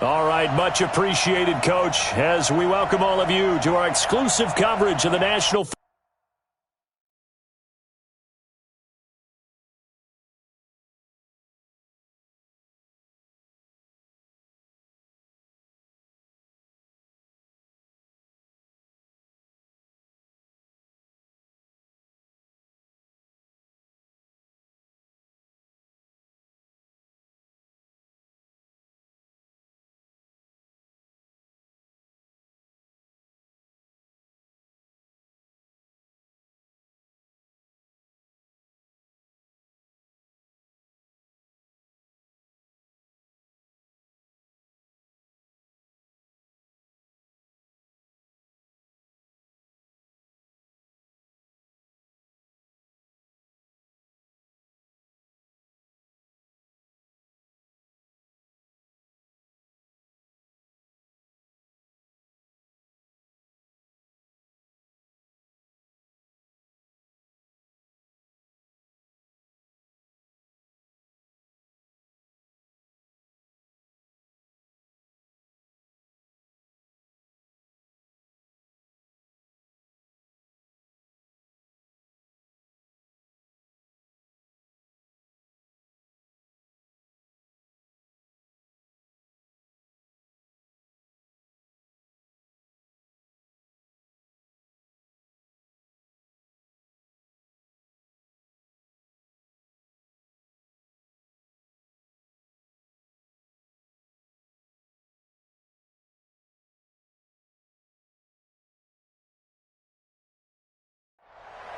All right, much appreciated, Coach, as we welcome all of you to our exclusive coverage of the National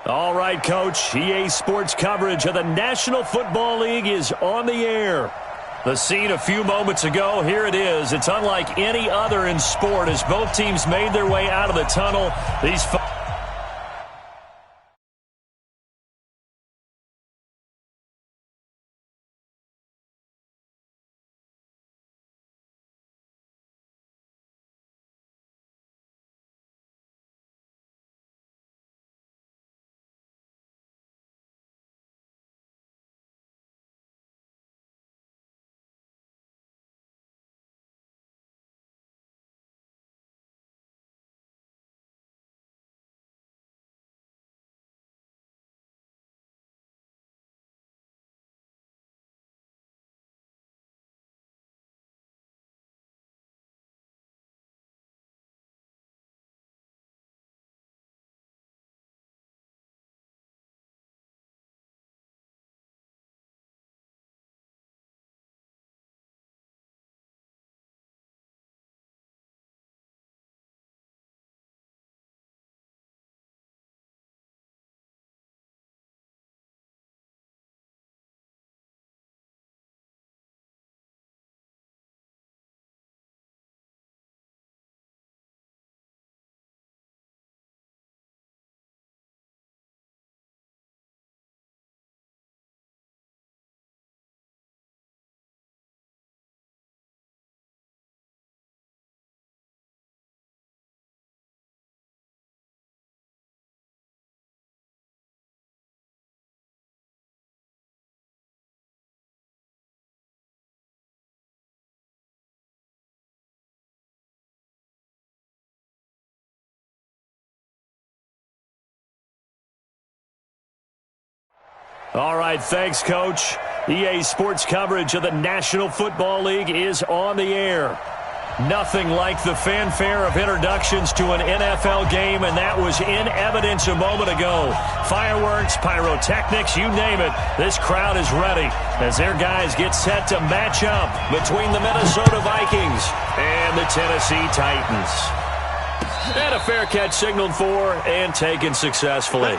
All right, Coach, EA Sports coverage of the National Football League is on the air. The scene a few moments ago, here it is. It's unlike any other in sport as both teams made their way out of the tunnel. All right, thanks, Coach. EA Sports coverage of the National Football League is on the air. Nothing like the fanfare of introductions to an NFL game, and that was in evidence a moment ago. Fireworks, pyrotechnics, you name it. This crowd is ready as their guys get set to match up between the Minnesota Vikings and the Tennessee Titans. And a fair catch signaled for and taken successfully.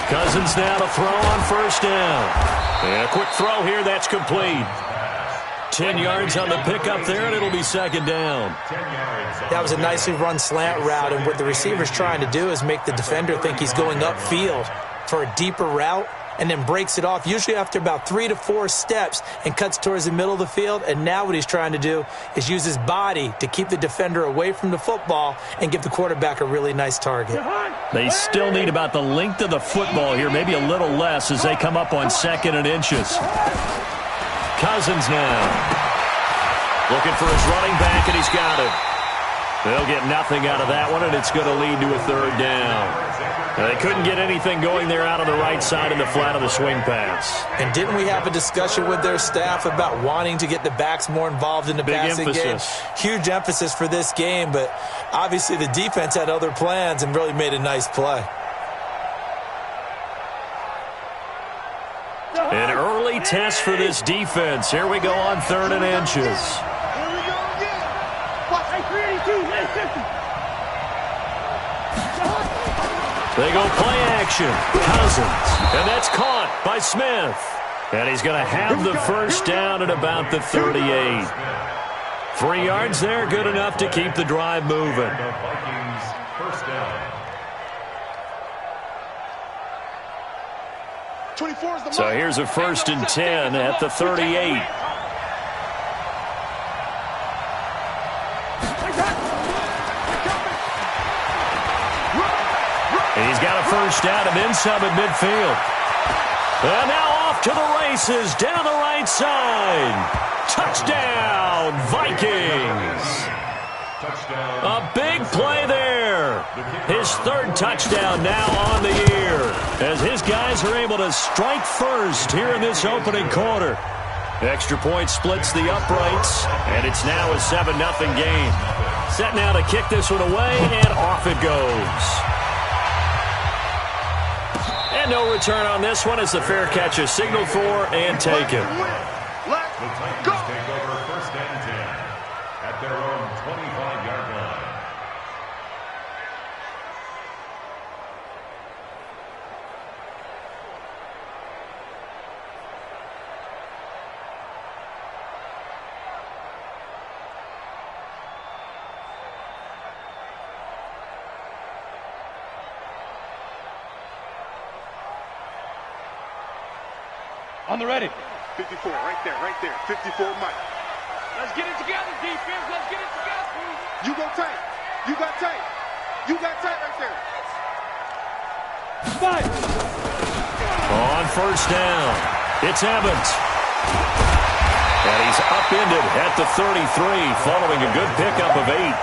Cousins now to throw on first down. And a quick throw here, that's complete. 10 yards on the pickup there, and it'll be second down. That was a nicely run slant route, and what the receiver's trying to do is make the defender think he's going upfield for a deeper route, and then breaks it off, usually after about 3 to 4 steps, and cuts towards the middle of the field. And now what he's trying to do is use his body to keep the defender away from the football and give the quarterback a really nice target. They still need about the length of the football here, maybe a little less as they come up on 2nd and inches. Cousins now. Looking for his running back, and he's got it. They'll get nothing out of that one, and it's going to lead to a 3rd down. They couldn't get anything going there out on the right side in the flat of the swing pass. And didn't we have a discussion with their staff about wanting to get the backs more involved in the passing game? Huge emphasis for this game, but obviously the defense had other plans and really made a nice play. An early test for this defense. Here we go on 3rd and inches. Here we go again. Watch, 382, 850. They go play action. Cousins. And that's caught by Smith. And he's going to have the first down at about the 38. 3 yards there, good enough to keep the drive moving. So here's a 1st and 10 at the 38. And he's got a first down and then some at midfield. And now off to the races down the right side. Touchdown, Vikings. A big play there. His 3rd touchdown now on the year as his guys are able to strike first here in this opening quarter. Extra point splits the uprights, and it's now a 7-0 game. Set now to kick this one away, and off it goes. And no return on this one as the fair catch is signaled for and taken. Let's go. Take over 1st and 10 at their own 25-yard line. On the ready. 54, right there. 54, Mike. Let's get it together, defense. Let's get it together. You go tight. You got tight. You got tight right there. Fight. On 1st down, it's Evans. And he's upended at the 33 following a good pickup of 8.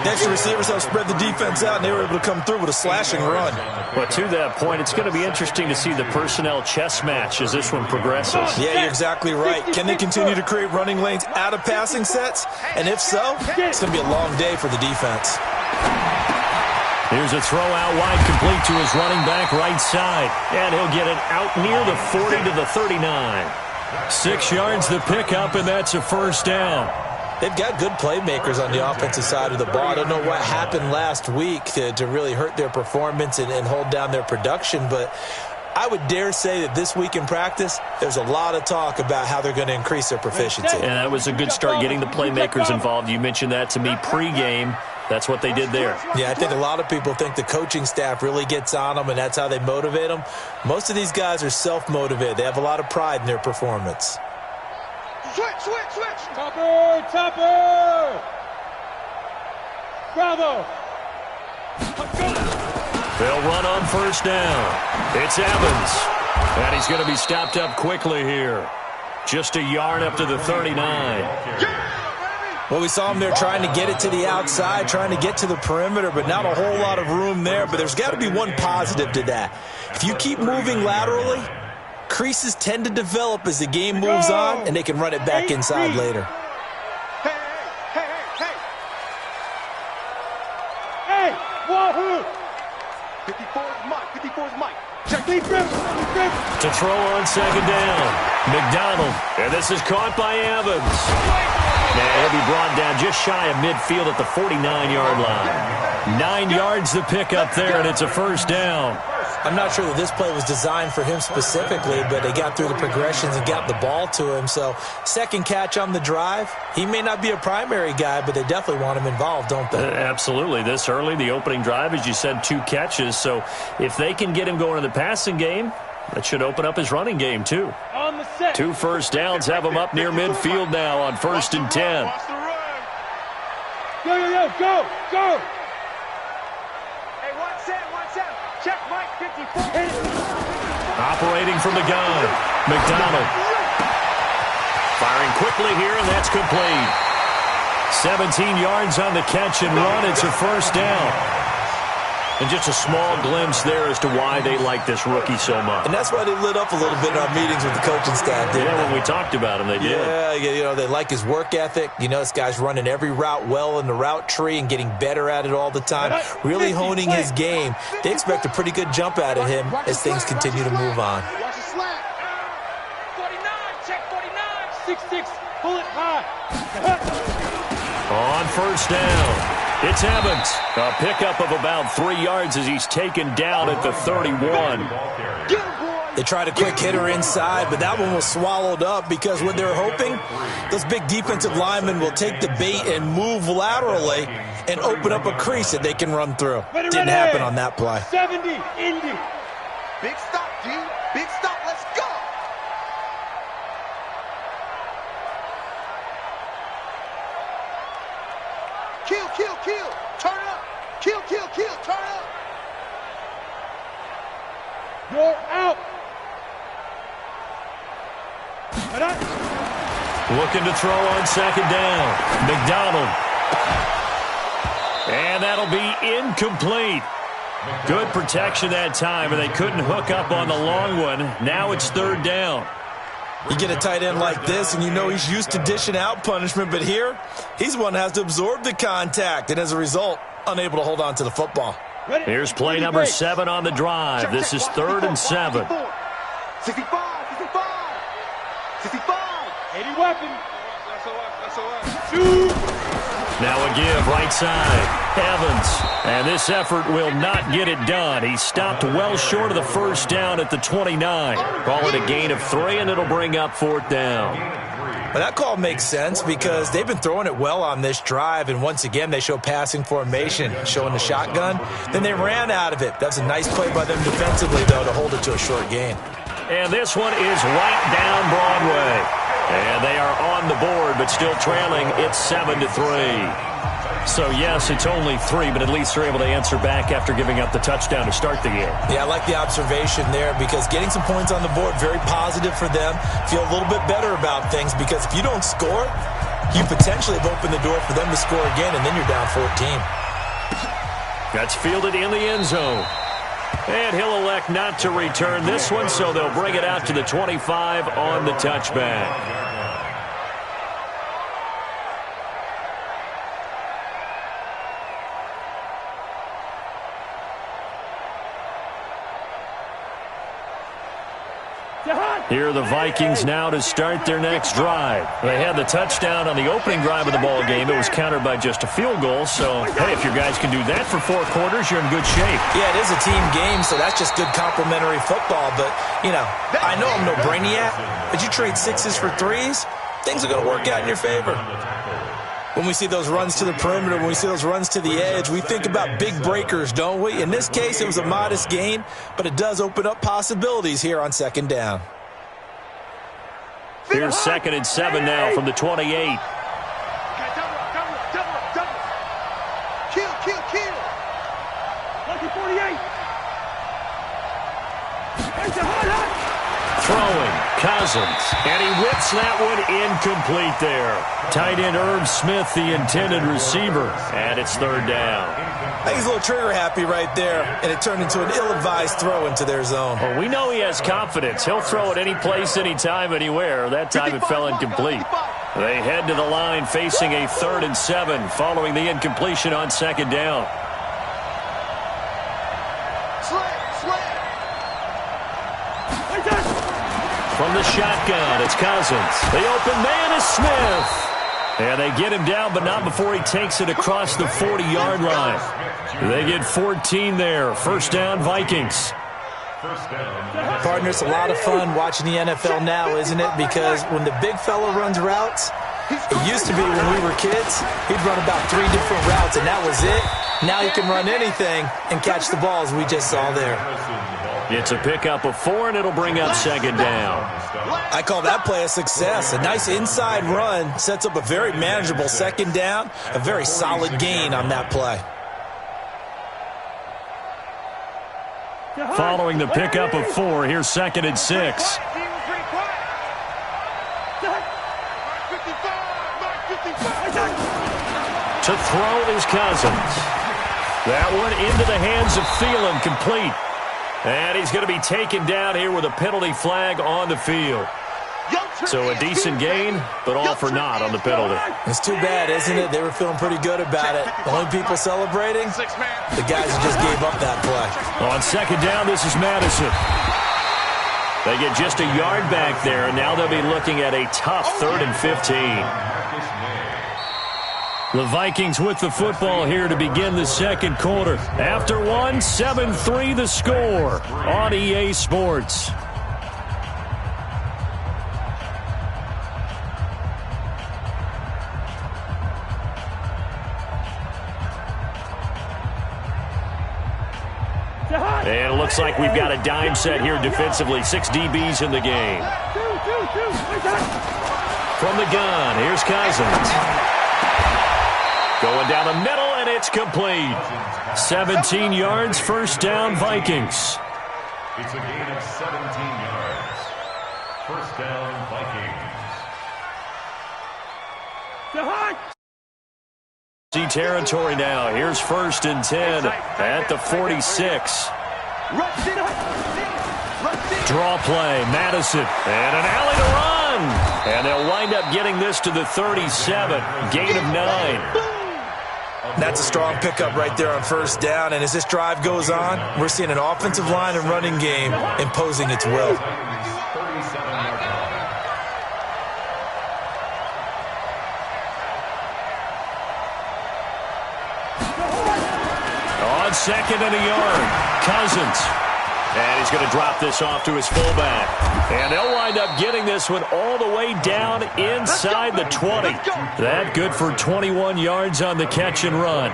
Extra receivers helped spread the defense out, and they were able to come through with a slashing run. But to that point, it's going to be interesting to see the personnel chess match as this one progresses. Yeah, you're exactly right. Can they continue to create running lanes out of passing sets? And if so, it's going to be a long day for the defense. Here's a throw out wide, complete to his running back right side. And he'll get it out near the 40 to the 39. 6 yards the pickup, and that's a 1st down. They've got good playmakers on the offensive side of the ball. I don't know what happened last week to really hurt their performance and hold down their production, but I would dare say that this week in practice, there's a lot of talk about how they're going to increase their proficiency. And that was a good start getting the playmakers involved. You mentioned that to me pregame. That's what they did there. Yeah, I think a lot of people think the coaching staff really gets on them, and that's how they motivate them. Most of these guys are self-motivated. They have a lot of pride in their performance. Switch. Topper. Bravo. They'll run on 1st down. It's Evans. And he's going to be stopped up quickly here. Just a yard up to the 39. Well, we saw him there trying to get it to the outside, trying to get to the perimeter, but not a whole lot of room there. But there's got to be one positive to that. If you keep moving laterally, creases tend to develop as the game moves on, and they can run it back inside later. Hey, wahoo! 54's Mike. Check defense. To throw on 2nd down. McDonald. And this is caught by Evans. And he'll be brought down just shy of midfield at the 49-yard line. 9 yards the pickup there, and it's a 1st down. I'm not sure that this play was designed for him specifically, but they got through the progressions and got the ball to him. So second catch on the drive. He may not be a primary guy, but they definitely want him involved, don't they? Absolutely. This early, the opening drive, as you said, 2 catches. So if they can get him going in the passing game, that should open up his running game, too. 2 first downs have him up near midfield now on 1st and 10. Go! Hey, 1-7. Check Mike 54. Operating from the gun, McDonald. Firing quickly here, and that's complete. 17 yards on the catch and run. It's a first down. And just a small glimpse there as to why they like this rookie so much. And that's why they lit up a little bit in our meetings with the coaching staff, didn't they? When we talked about him, they did. Yeah, they like his work ethic. This guy's running every route well in the route tree and getting better at it all the time, really honing his game. They expect a pretty good jump out of him as things continue to move on. Watch the slant. 49, check 49. 6-6, pull it high. On first down, it's Evans. A pickup of about 3 yards as he's taken down at the 31. They tried a quick hitter inside, but that one was swallowed up because what they're hoping, those big defensive linemen will take the bait and move laterally and open up a crease that they can run through. Didn't happen on that play. 70, Indy. Big stop, G. Big stop. Let's go. Kill. Turn up. Kill. Turn up. You're out. Looking to throw on second down. McDonald. And that'll be incomplete. Good protection that time, and they couldn't hook up on the long one. Now it's third down. You get a tight end like this, and he's used to dishing out punishment, but here, he's one that has to absorb the contact, and as a result, unable to hold on to the football. Here's play number 7 on the drive. This is 3rd and 7. 65. 80 weapon. Shoot. Now a give right side. Evans. And this effort will not get it done. He stopped well short of the first down at the 29. Call it a gain of 3, and it'll bring up 4th down. Well, that call makes sense because they've been throwing it well on this drive, and once again, they show passing formation, showing the shotgun. Then they ran out of it. That's a nice play by them defensively, though, to hold it to a short gain. And this one is right down Broadway. And they are on the board, but still trailing. It's 7-3. So, yes, it's only 3, but at least they're able to answer back after giving up the touchdown to start the game. Yeah, I like the observation there because getting some points on the board, very positive for them. Feel a little bit better about things because if you don't score, you potentially have opened the door for them to score again, and then you're down 14. That's fielded in the end zone. And he'll elect not to return this one, so they'll bring it out to the 25 on the touchback. Here are the Vikings now to start their next drive. They had the touchdown on the opening drive of the ball game. It was countered by just a field goal. So, hey, if your guys can do that for 4 quarters, you're in good shape. Yeah, it is a team game, so that's just good complementary football. But, I know I'm no brainiac, but you trade 6s for 3s, things are going to work out in your favor. When we see those runs to the perimeter, when we see those runs to the edge, we think about big breakers, don't we? In this case, it was a modest gain, but it does open up possibilities here on second down. Here's 2nd and 7 now from the 28. Double. Kill. Lucky 48. Throwing, Cousins, and he whips that one incomplete there. Tight end Irv Smith, the intended receiver, and it's 3rd down. I think he's a little trigger happy right there, and it turned into an ill-advised throw into their zone. Well, we know he has confidence. He'll throw it any place, anytime, anywhere. That time it fell incomplete. They head to the line facing a 3rd and 7 following the incompletion on 2nd down. From the shotgun, it's Cousins. The open man is Smith. And they get him down, but not before he takes it across the 40-yard line. They get 14 there. First down, Vikings. First down. Partner, it's a lot of fun watching the NFL now, isn't it? Because when the big fella runs routes, it used to be when we were kids, he'd run about 3 different routes, and that was it. Now he can run anything and catch the balls we just saw there. It's a pickup of 4, and it'll bring up second down. I call that play a success. A nice inside run sets up a very manageable second down, a very solid gain on that play. Following the pickup of 4, here's second and 6. To throw is Cousins. That one into the hands of Thielen, complete. And he's going to be taken down here with a penalty flag on the field. So a decent gain, but all for naught on the penalty. It's too bad, isn't it? They were feeling pretty good about it. The only people celebrating, the guys who just gave up that play. On second down, this is Madison. They get just a yard back there, and now they'll be looking at a tough 3rd and 15. The Vikings with the football here to begin the second quarter. After one, 7-3 the score on EA Sports. And it looks like we've got a dime set here defensively. 6 DBs in the game. From the gun, here's Cousins. Going down the middle, and it's complete. 17 yards, first down, Vikings. It's a gain of 17 yards. First down, Vikings. See territory now. Here's 1st and 10 at the 46. Draw play, Madison, and an alley to run. And they'll wind up getting this to the 37. Gain of 9. That's a strong pickup right there on first down, and as this drive goes on, we're seeing an offensive line and running game imposing its will. On second and a yard, Cousins. And he's going to drop this off to his fullback. And they'll wind up getting this one all the way down inside the 20. That good for 21 yards on the catch and run.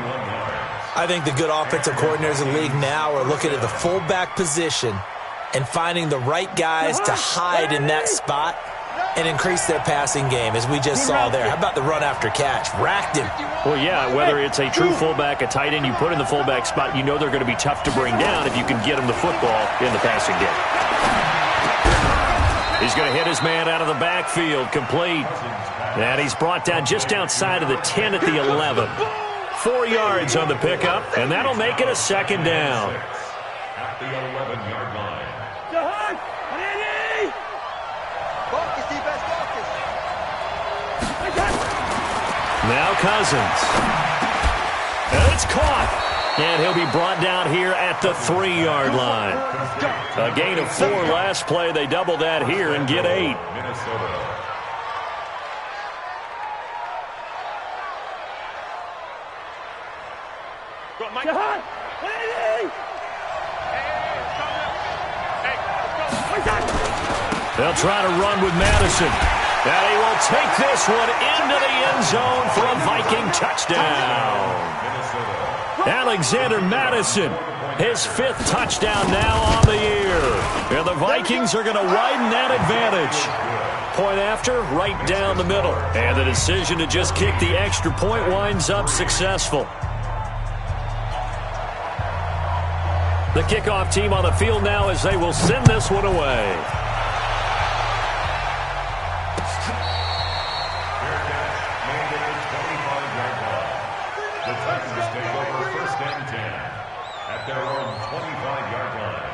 I think the good offensive coordinators in the league now are looking at the fullback position and finding the right guys to hide in that spot and increase their passing game, as we just saw there. How about the run after catch? Racked him. Well, yeah, whether it's a true fullback, a tight end you put in the fullback spot, you know they're going to be tough to bring down if you can get them the football in the passing game. He's going to hit his man out of the backfield, complete. And he's brought down just outside of the 10 at the 11. 4 yards on the pickup, and that'll make it a second down. At the 11-yard line. Now Cousins. And it's caught. And he'll be brought down here at the 3-yard line. A gain of 4 last play. They double that here and get 8. Minnesota. They'll try to run with Madison. And he will take this one into the end zone for a Viking touchdown. Alexander Madison, his 5th touchdown now on the year. And the Vikings are going to widen that advantage. Point after, right down the middle. And the decision to just kick the extra point winds up successful. The kickoff team on the field now as they will send this one away. Their own 25-yard line.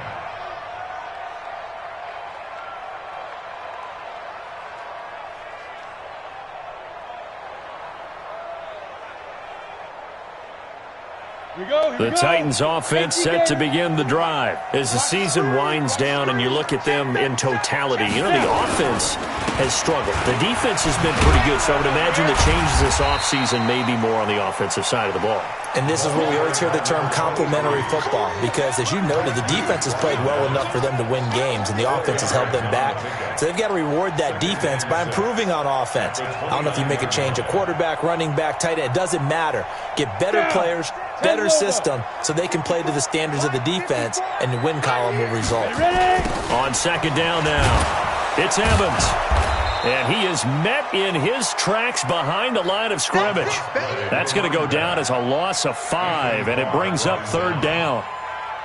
The Titans offense set to begin the drive. As the season winds down and you look at them in totality, you know, the offense has struggled. The defense has been pretty good, so I would imagine the changes this offseason may be more on the offensive side of the ball. And this is where we always hear the term complementary football, because as you noted, the defense has played well enough for them to win games, and the offense has held them back. So they've got to reward that defense by improving on offense. I don't know if you make a change at quarterback, running back, tight end. It doesn't matter. Get better players, better system, so they can play to the standards of the defense, and the win column will result. On second down now, it's Evans. And he is met in his tracks behind the line of scrimmage. That's going to go down as a loss of 5, and it brings up third down.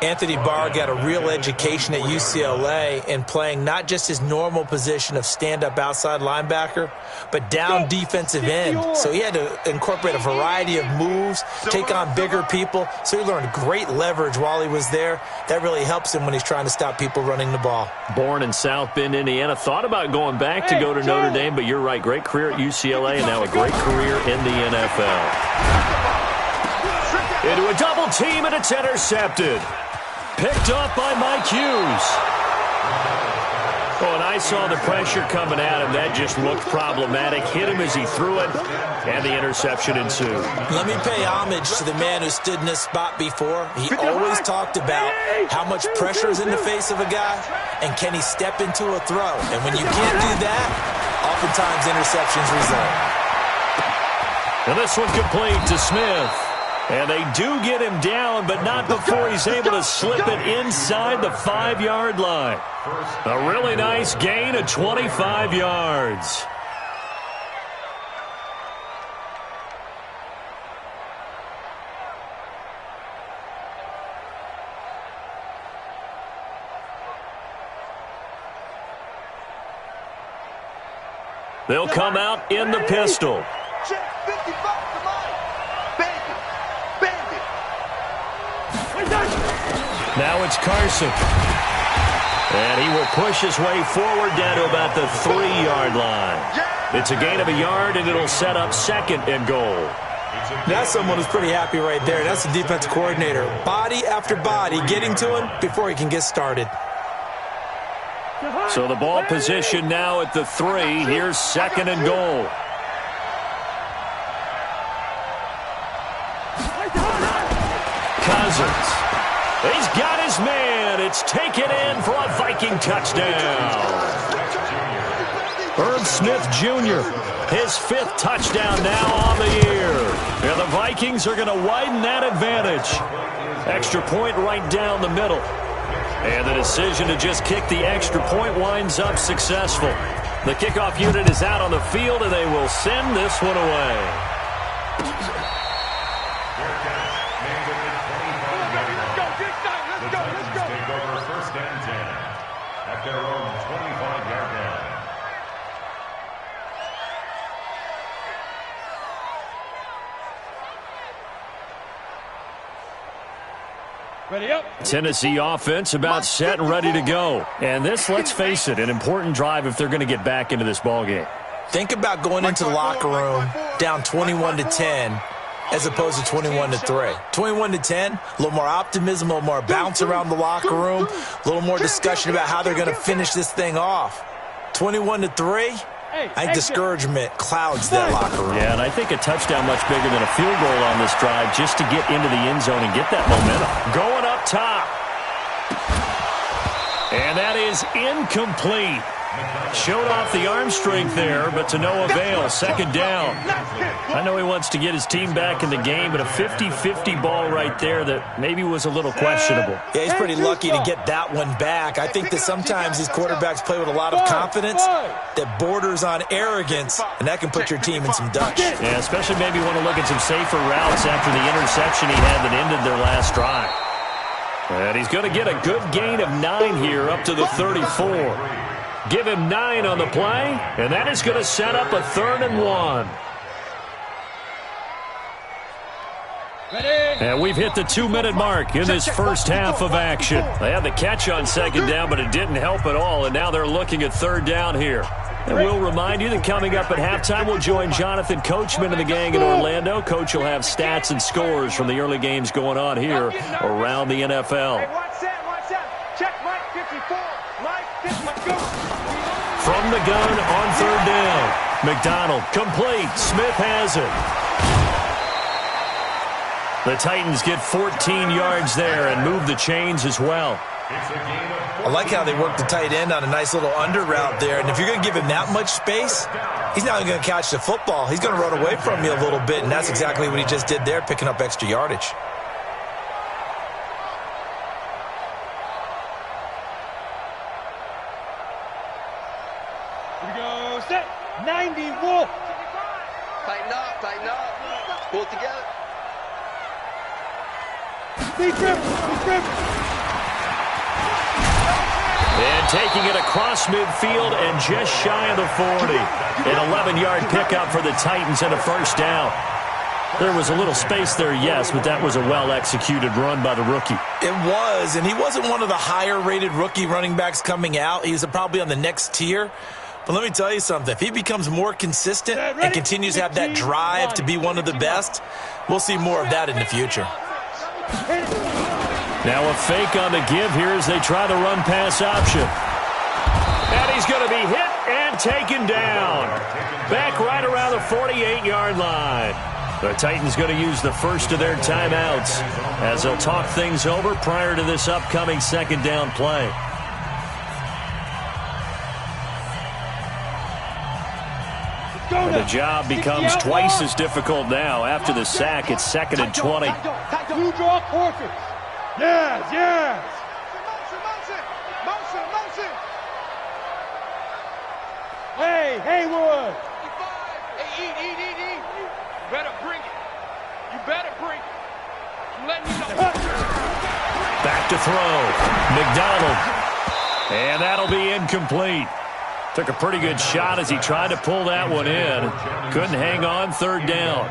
Anthony Barr got a real education at UCLA in playing not just his normal position of stand-up outside linebacker, but down defensive end. So he had to incorporate a variety of moves, take on bigger people. So he learned great leverage while he was there. That really helps him when he's trying to stop people running the ball. Born in South Bend, Indiana. Thought about going back to go to Notre Dame, but you're right. Great career at UCLA and now a great career in the NFL. Into a double team, and it's intercepted. Picked up by Mike Hughes. Oh, and I saw the pressure coming at him. That just looked problematic. Hit him as he threw it, and the interception ensued. Let me pay homage to the man who stood in this spot before. He always talked about how much pressure is in the face of a guy, and can he step into a throw. And when you can't do that, oftentimes interceptions result. And this one complete to Smith. And they do get him down, but not before he's able to slip it inside the 5-yard line. A really nice gain of 25 yards. They'll come out in the pistol. Now it's Carson. And he will push his way forward down to about the 3-yard line. It's a gain of a yard, and it'll set up second and goal. That's someone who's pretty happy right there. That's the defensive coordinator. Body after body getting to him before he can get started. So the ball position now at the 3. Here's second and goal. Cousins. He's got his man. It's taken in for a Viking touchdown. Irv Smith Jr., his 5th touchdown now on the year. And the Vikings are going to widen that advantage. Extra point right down the middle. And the decision to just kick the extra point winds up successful. The kickoff unit is out on the field, and they will send this one away. Their own 25-yard line. Ready up. Tennessee offense about set and ready to go. And this, let's face it, an important drive if they're going to get back into this ballgame. Think about going into the locker room down 21-10 as opposed to 21-3. 21-10, a little more optimism, a little more bounce around the locker room, a little more discussion about how they're going to finish this thing off. 21-3, I think discouragement clouds that locker room. Yeah, and I think a touchdown much bigger than a field goal on this drive just to get into the end zone and get that momentum. Going up top. And that is incomplete. Showed off the arm strength there, but to no avail. Second down. I know he wants to get his team back in the game, but a 50-50 ball right there that maybe was a little questionable. Yeah, he's pretty lucky to get that one back. I think that sometimes these quarterbacks play with a lot of confidence that borders on arrogance, and that can put your team in some dutch. Yeah, especially maybe want to look at some safer routes after the interception he had that ended their last drive. And he's going to get a good gain of 9 here up to the 34. Give him 9 on the play, and that is going to set up a 3rd and 1. And we've hit the 2-minute mark in this first half of action. They had the catch on second down, but it didn't help at all, and now they're looking at 3rd down here. And we'll remind you that coming up at halftime, we'll join Jonathan Coachman and the gang in Orlando. Coach will have stats and scores from the early games going on here around the NFL. Hey, watch that. Check Mike 54. Mike 54. from the gun on third down. McDonald complete. Smith has it. The Titans get 14 yards there and move the chains as well. I like how they work the tight end on a nice little under route there. And if you're going to give him that much space, he's not going to catch the football. He's going to run away from you a little bit, and that's exactly what he just did there, picking up extra yardage. Here we go, set, 90, wolf. Tighten up. Pull it together. Big grip. And taking it across midfield and just shy of the 40. An 11-yard pickup for the Titans and a first down. There was a little space there, yes, but that was a well-executed run by the rookie. It was, and he wasn't one of the higher-rated rookie running backs coming out. He's probably on the next tier. But let me tell you something. If he becomes more consistent and continues to have that drive to be one of the best, we'll see more of that in the future. Now a fake on the give here as they try the run-pass option. And he's going to be hit and taken down. Back right around the 48-yard line. The Titans going to use the first of their timeouts as they'll talk things over prior to this upcoming second down play. And the job becomes twice as difficult now. After the sack, it's 2nd and 20. You draw courses. Yes. Motion. Hey, Haywood. Hey, eat. You better bring it. I'm letting you know. Back to throw. McDonald. And that'll be incomplete. Took a pretty good shot as he tried to pull that one in. Couldn't hang on, third down.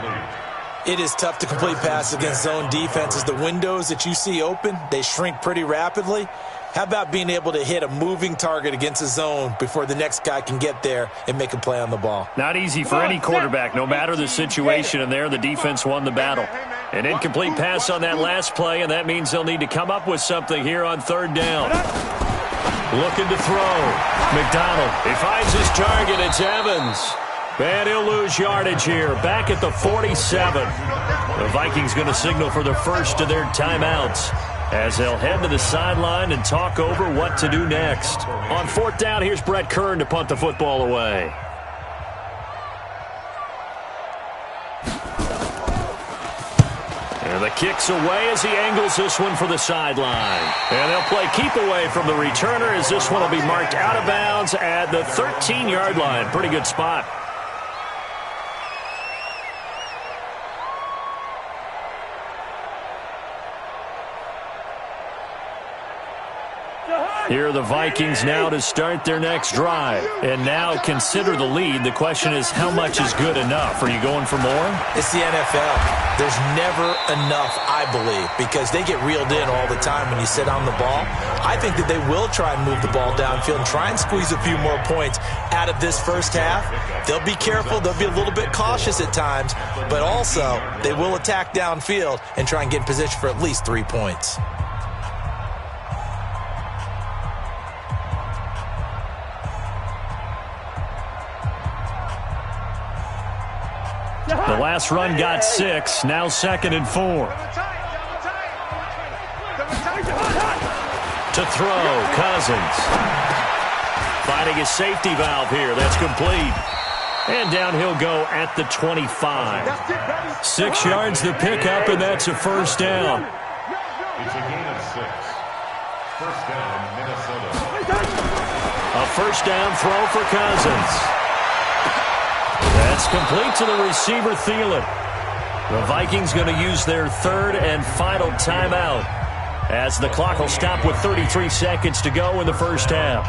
It is tough to complete passes against zone defenses. The windows that you see open, they shrink pretty rapidly. How about being able to hit a moving target against a zone before the next guy can get there and make a play on the ball? Not easy for any quarterback, no matter the situation, and there the defense won the battle. An incomplete pass on that last play, and that means they'll need to come up with something here on third down. Looking to throw. McDonald, he finds his target. It's Evans. And he'll lose yardage here. Back at the 47. The Vikings going to signal for the first of their timeouts as they'll head to the sideline and talk over what to do next. On fourth down, here's Brett Kern to punt the football away. And the kick's away as he angles this one for the sideline. And they'll play keep away from the returner as this one will be marked out of bounds at the 13-yard line. Pretty good spot. Here are the Vikings now to start their next drive. And now consider the lead. The question is, how much is good enough? Are you going for more? It's the NFL. There's never enough, I believe, because they get reeled in all the time when you sit on the ball. I think that they will try and move the ball downfield and try and squeeze a few more points out of this first half. They'll be careful. They'll be a little bit cautious at times, but also they will attack downfield and try and get in position for at least 3 points. The last run got 6, now 2nd and 4. To throw, Cousins. Finding a safety valve here, that's complete. And down he'll go at the 25. 6 yards the pickup, and that's a first down. It's a gain of 6. First down, Minnesota. A first down throw for Cousins. That's complete to the receiver, Thielen. The Vikings going to use their third and final timeout as the clock will stop with 33 seconds to go in the first half.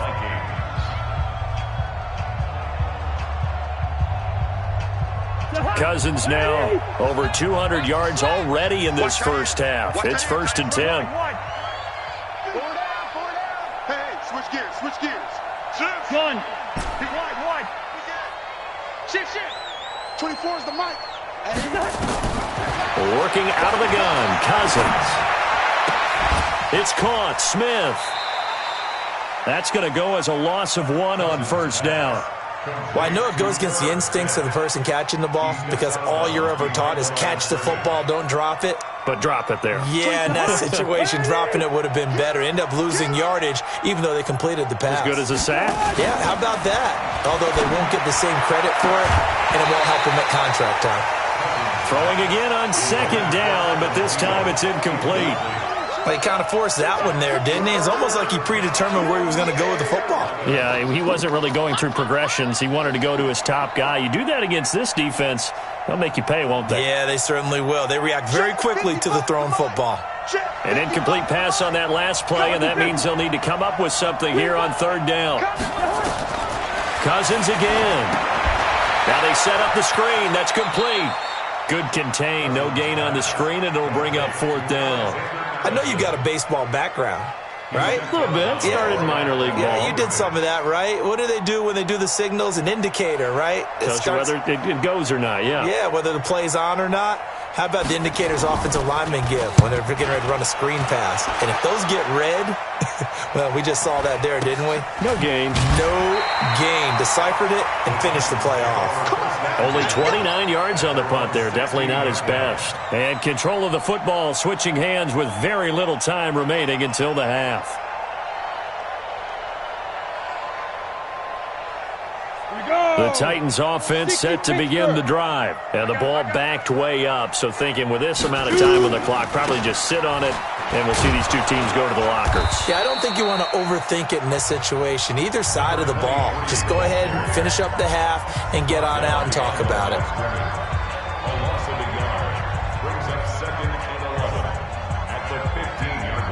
Cousins now over 200 yards already in this first half. It's 1st and 10. Hey, switch gears. One. Wide. Shift. 24 is the mic. Working out of the gun, Cousins. It's caught, Smith. That's going to go as a loss of 1 on first down. Well, I know it goes against the instincts of the person catching the ball because all you're ever taught is catch the football, don't drop it. But drop it there. Yeah, in that situation, dropping it would have been better. End up losing yardage, even though they completed the pass. As good as a sack? Yeah, how about that? Although they won't get the same credit for it, and it won't help them at contract time. Throwing again on second down, but this time it's incomplete. Well, he kind of forced that one there, didn't he? It's almost like he predetermined where he was going to go with the football. Yeah, he wasn't really going through progressions. He wanted to go to his top guy. You do that against this defense, they'll make you pay, won't they? Yeah, they certainly will. They react very quickly to the thrown football. An incomplete pass on that last play, and that means they'll need to come up with something here on third down. Cousins again. Now they set up the screen. That's complete. Good contain. No gain on the screen, and it'll bring up fourth down. I know you've got a baseball background, right? A little bit. Started minor league ball. Yeah, you did some of that, right? What do they do when they do the signals? An indicator, right? Tells you whether it goes or not, yeah. Yeah, whether the play's on or not. How about the indicators offensive linemen give when they're getting ready to run a screen pass? And if those get red, well, we just saw that there, didn't we? No gain. No gain. Deciphered it and finished the play off. Only 29 yards on the punt there. Definitely not his best. And control of the football, switching hands with very little time remaining until the half. The Titans offense set to begin the drive. And the ball backed way up. So thinking with this amount of time on the clock, probably just sit on it. And we'll see these two teams go to the lockers. Yeah, I don't think you want to overthink it in this situation. Either side of the ball. Just go ahead and finish up the half and get on out and talk about it. A loss of a yard brings up 2nd and 11 at the 15-yard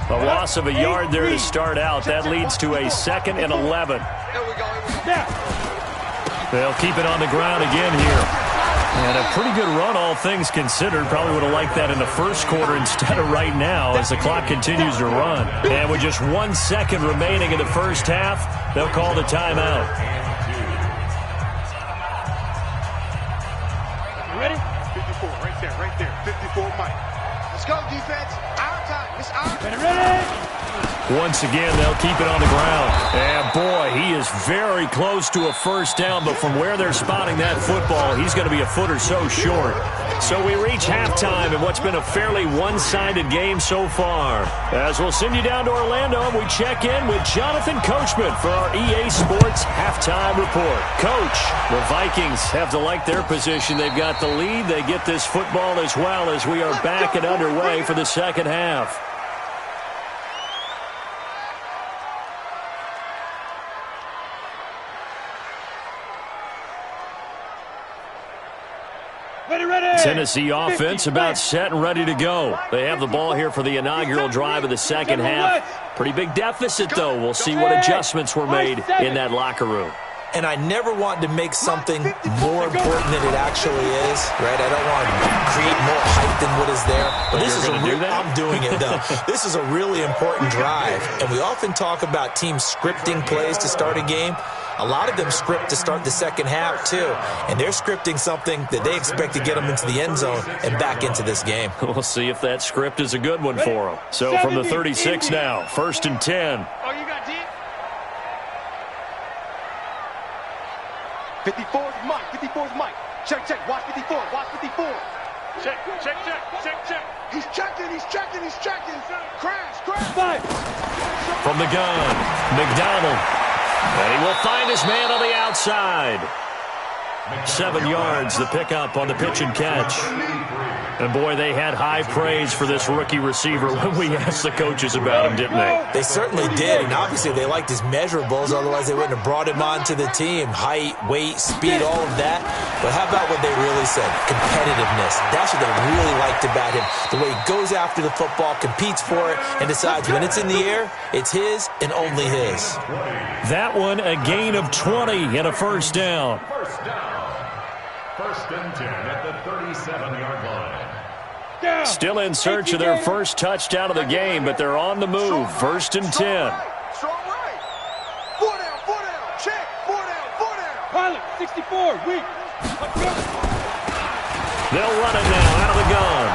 line. A loss of a yard there to start out. That leads to a 2nd and 11. There we go. They'll keep it on the ground again here. And a pretty good run, all things considered. Probably would have liked that in the first quarter instead of right now as the clock continues to run. And with just 1 second remaining in the first half, they'll call the timeout. Ready? 54, right there. 54, Mike. Let's go, defense. Our time. It's our time. Ready? Once again, they'll keep it on the ground. And boy, he is very close to a first down, but from where they're spotting that football, he's going to be a foot or so short. So we reach halftime in what's been a fairly one-sided game so far. As we'll send you down to Orlando, we check in with Jonathan Coachman for our EA Sports Halftime Report. Coach, the Vikings have to like their position. They've got the lead. They get this football as well as we are back and underway for the second half. Tennessee offense about set and ready to go. They have the ball here for the inaugural drive of the second half. Pretty big deficit, though. We'll see what adjustments were made in that locker room. And I never want to make something more important than it actually is, right? I don't want to create more hype than what is there. But this is I'm doing it, though. This is a really important drive. And we often talk about teams scripting plays to start a game. A lot of them script to start the second half, too. And they're scripting something that they expect to get them into the end zone and back into this game. We'll see if that script is a good one for them. So from the 36 now, 1st and 10. Oh, you got deep? 54 is Mike. 54 is Mike. Check, check. Watch 54. Watch 54. Check, check, check, check, check. He's checking. He's checking. He's checking. Crash, crash. Five. From the gun, McDonald. And he will find his man on the outside. 7 yards, the pickup on the pitch and catch. And, boy, they had high praise for this rookie receiver when we asked the coaches about him, didn't they? They certainly did, and obviously they liked his measurables. Otherwise, they wouldn't have brought him onto the team. Height, weight, speed, all of that. But how about what they really said? Competitiveness. That's what they really liked about him. The way he goes after the football, competes for it, and decides when it's in the air, it's his and only his. That one, a gain of 20 and a first down. First down. 1st and 10 at the 37-yard line. Still in search of their first touchdown of the game, but they're on the move. 1st and 10. Strong right. 4 down, 4 down. Check. 4 down, 4 down. Pilot, 64, weak. They'll run it now out of the gun.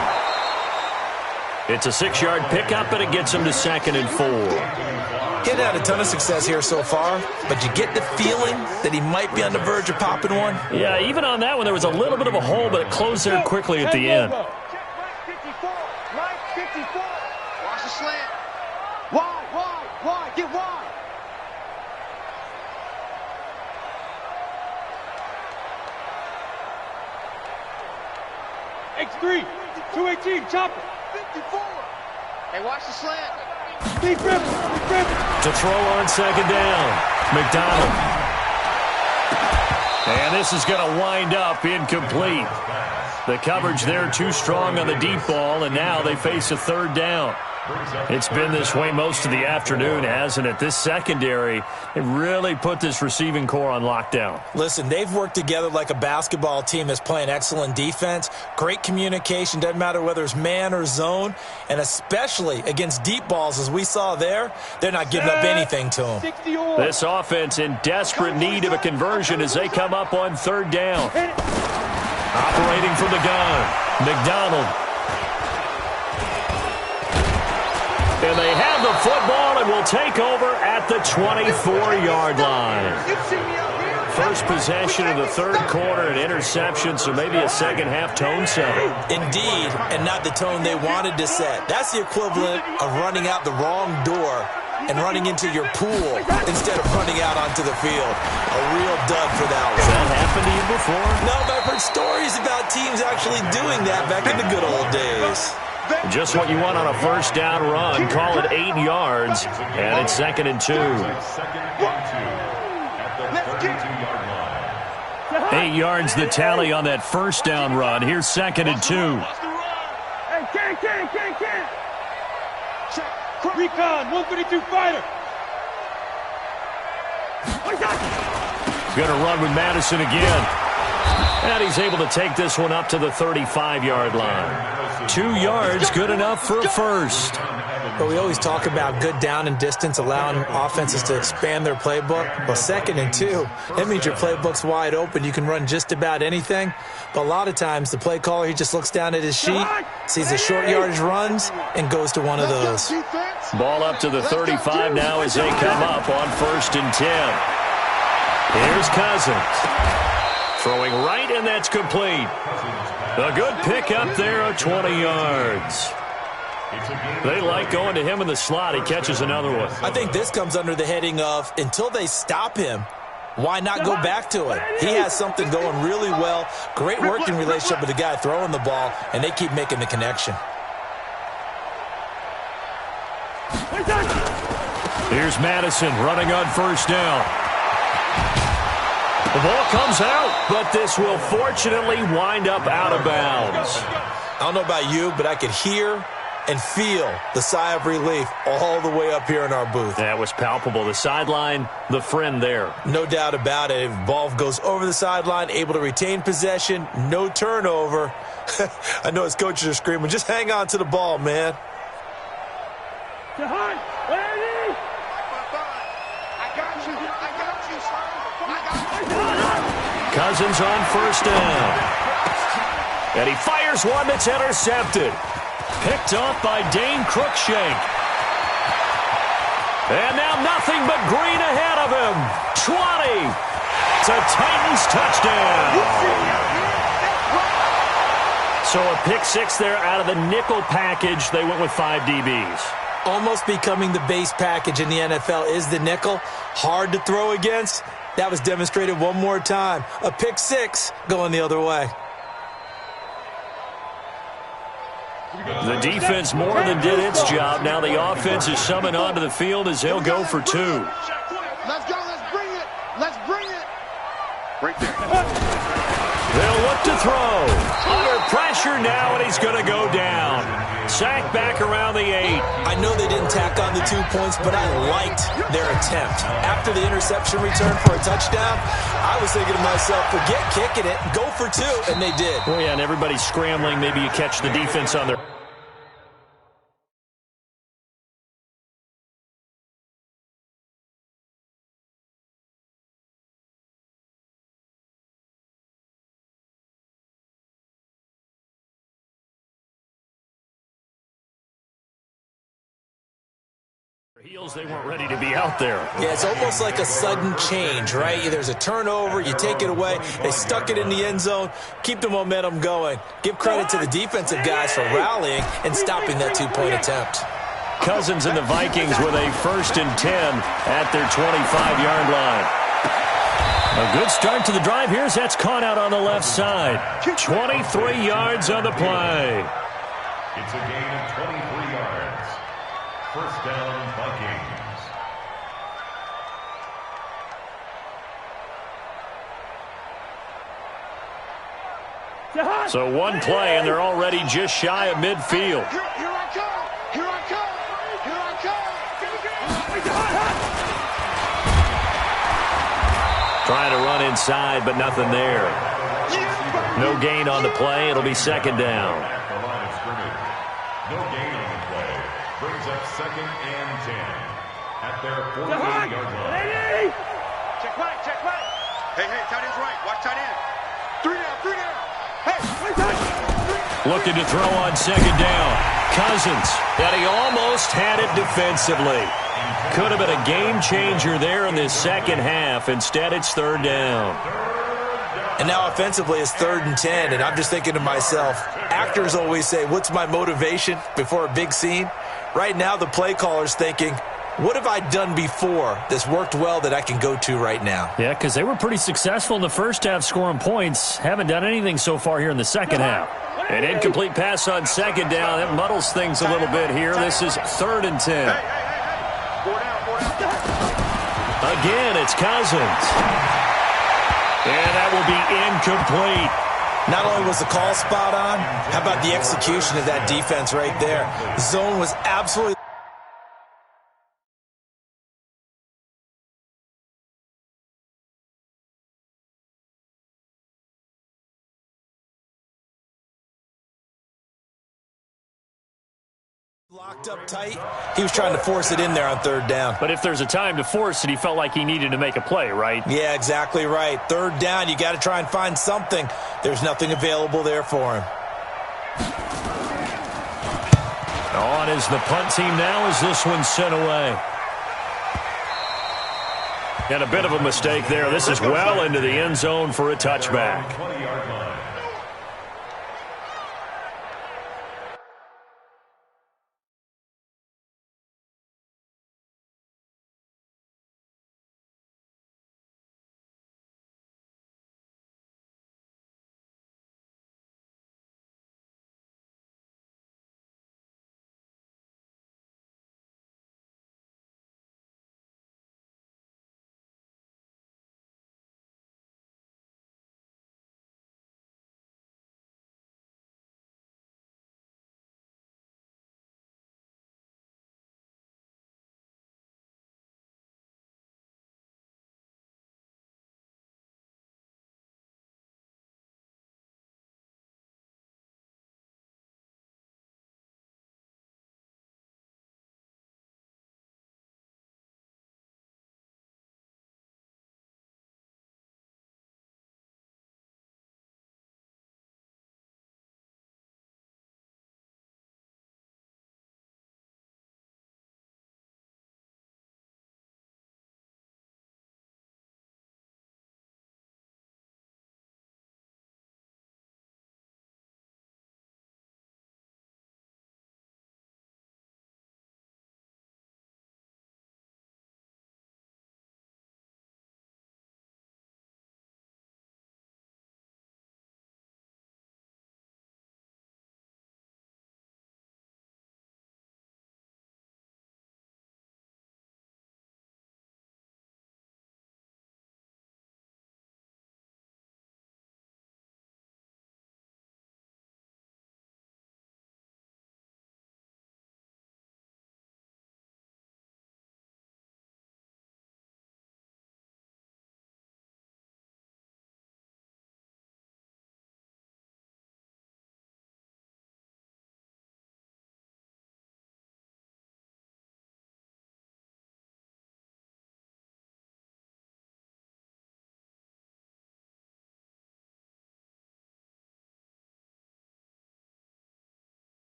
It's a 6-yard pickup, and it gets him to 2nd and 4. He hadn't had a ton of success here so far, but you get the feeling that he might be on the verge of popping one. Yeah, even on that one, there was a little bit of a hole, but it closed there quickly at the end. Check right 54. Right 54. Watch the slant. Wide. Get wide. X3, 218, chopper. 54. Hey, watch the slant. Deep rip. To throw on 2nd down, McDonald. And this is going to wind up incomplete. The coverage there too strong on the deep ball, and now they face a 3rd down. It's been this way most of the afternoon, hasn't it? This secondary, it really put this receiving core on lockdown. Listen, they've worked together like a basketball team that's playing excellent defense. Great communication, doesn't matter whether it's man or zone, and especially against deep balls, as we saw there, they're not giving up anything to them. This offense in desperate need of a conversion as they come up on 3rd down. Operating from the gun, McDonald. And they have the football and will take over at the 24-yard line. First possession of the 3rd quarter, an interception, so maybe a second-half tone setter. Indeed, and not the tone they wanted to set. That's the equivalent of running out the wrong door and running into your pool instead of running out onto the field. A real dud for that one. Has that happened to you before? No, but I've heard stories about teams actually doing that back in the good old days. Just what you want on a 1st down run. Call it 8 yards, and it's 2nd and 2. 8 yards the tally on that 1st down run. Here's 2nd and 2. Hey, can. Recon, 132 fighter. Going to run with Madison again. And he's able to take this one up to the 35-yard line. 2 yards, good enough for a first. But we always talk about good down and distance, allowing offenses to expand their playbook. Well, 2nd and 2, that means your playbook's wide open. You can run just about anything. But a lot of times, the play caller, he just looks down at his sheet, sees the short yardage runs, and goes to one of those. Ball up to the 35 now as they come up on 1st and 10. Here's Cousins. Throwing right, and that's complete. A good pickup there of 20 yards. They like going to him in the slot. He catches another one. I think this comes under the heading of, until they stop him, why not go back to it? He has something going really well. Great working relationship with the guy throwing the ball, and they keep making the connection. Here's Madison running on 1st down. The ball comes out, but this will fortunately wind up out of bounds. I don't know about you, but I could hear and feel the sigh of relief all the way up here in our booth. That was palpable. The sideline, the friend there. No doubt about it. If ball goes over the sideline, able to retain possession, no turnover. I know his coaches are screaming, just hang on to the ball, man. Cousins on 1st down. And he fires one that's intercepted. Picked off by Dane Cruikshank. And now nothing but green ahead of him. 20. It's a Titans touchdown. So a pick 6 there out of the nickel package. They went with 5 DBs. Almost becoming the base package in the NFL is the nickel. Hard to throw against. That was demonstrated one more time. A pick 6 going the other way. The defense more than did its job. Now the offense is summoned onto the field as they'll go for 2. Let's go. Let's bring it. Let's bring it. Right there. They'll look to throw. Under pressure now, and he's going to go down. Sacked back around the 8. I know they didn't tack on the 2 points, but I liked their attempt. After the interception return for a touchdown, I was thinking to myself, forget kicking it, go for 2, and they did. Well, yeah, and everybody's scrambling. Maybe you catch the defense on their Heels, they weren't ready to be out there. Yeah, it's almost like a sudden change, right? There's a turnover, you take it away, they stuck it in the end zone, keep the momentum going. Give credit to the defensive guys for rallying and stopping that two-point attempt. Cousins and the Vikings with a 1st and 10 at their 25-yard line. A good start to the drive here as that's caught out on the left side. 23 yards on the play. It's a gain of 23 yards. First down, Vikings. So one play, and they're already just shy of midfield. Here I come. Here I come. Here I come. Trying to run inside, but nothing there. No gain on the play. It'll be 2nd down. At the line of scrimmage. No gain on the play. Brings up 2nd and 10 at their 48-yard line. Check right, check right. Hey, tight end's right. Watch tight end. 3 down, 3 down. Hey, Looking to throw on 2nd down. Cousins, and he almost had it defensively. Could have been a game changer there in this second half. Instead, it's 3rd down. And now offensively it's 3rd and 10, and I'm just thinking to myself, actors always say, what's my motivation before a big scene? Right now the play caller's thinking, what have I done before that's worked well that I can go to right now? Yeah, because they were pretty successful in the first half scoring points. Haven't done anything so far here in the second half. An incomplete pass on 2nd down. That muddles things a little bit here. This is 3rd and 10. 4 down, 4 down. Again, it's Cousins. And that will be incomplete. Not only was the call spot on, how about the execution of that defense right there? The zone was absolutely locked up tight. He was trying to force it in there on 3rd down. But if there's a time to force it, he felt like he needed to make a play, right? Yeah, exactly right. 3rd down, you got to try and find something. There's nothing available there for him. On is the punt team now as this one's sent away. And a bit of a mistake there. This is well into the end zone for a touchback. 20-yard line.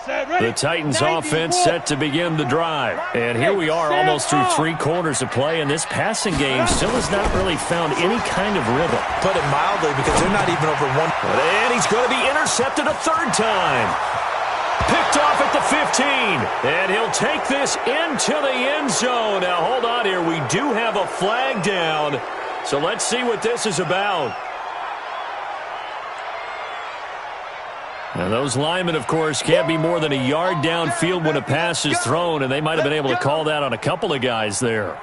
The Titans offense set to begin the drive. And here we are almost through 3 quarters of play, and this passing game still has not really found any kind of rhythm. Put it mildly, because they're not even over one. And he's going to be intercepted a 3rd time. Picked off at the 15. And he'll take this into the end zone. Now, hold on here. We do have a flag down. So let's see what this is about. Now, those linemen, of course, can't be more than a yard downfield when a pass is thrown, and they might have been able to call that on a couple of guys there.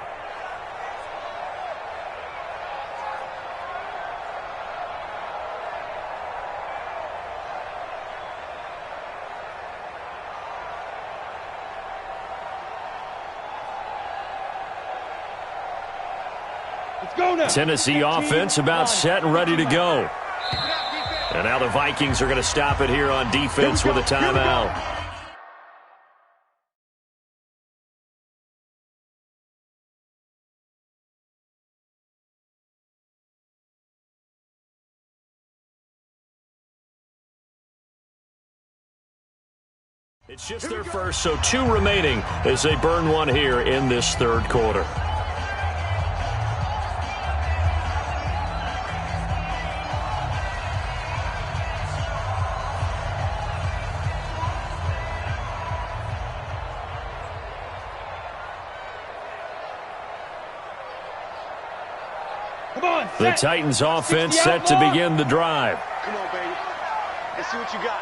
Let's go now. Tennessee offense about set and ready to go. And now the Vikings are going to stop it here on defense with a timeout. It's just their first, so 2 remaining as they burn one here in this 3rd quarter. The Titans offense set to begin the drive. Come on, baby. Let's see what you got.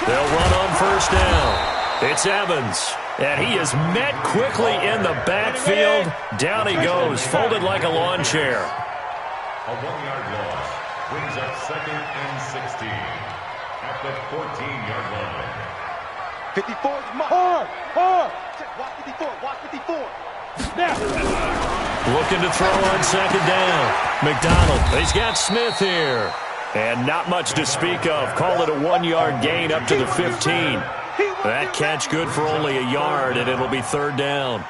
They'll run on 1st down. It's Evans, and he is met quickly in the backfield. Down he goes, folded like a lawn chair. A 1-yard loss brings up 2nd and 16 at the 14-yard line. 54 is mine. Hard. Watch 54. Watch 54. Now. Looking to throw on 2nd down. McDonald, he's got Smith here. And not much to speak of. Call it a 1-yard gain up to the 15. That catch good for only a yard, and it'll be 3rd down.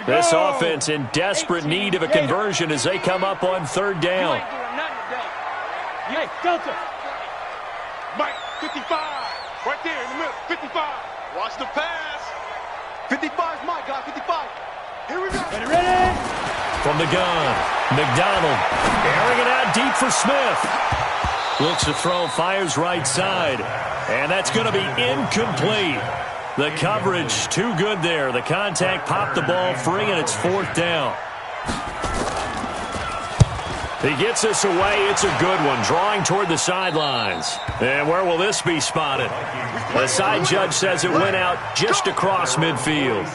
This offense in desperate need of a conversion as they come up on 3rd down. Hey, Delta. Mike, 55. Right there in the middle. 55. Watch the pass. 55 is my guy. 55. Here we go. Ready? From the gun, McDonald airing it out deep for Smith. Looks to throw, fires right side. And that's going to be incomplete. The coverage too good there. The contact popped the ball free, and it's 4th down. He gets this away. It's a good one, drawing toward the sidelines. And where will this be spotted? The side judge says it went out just across midfield.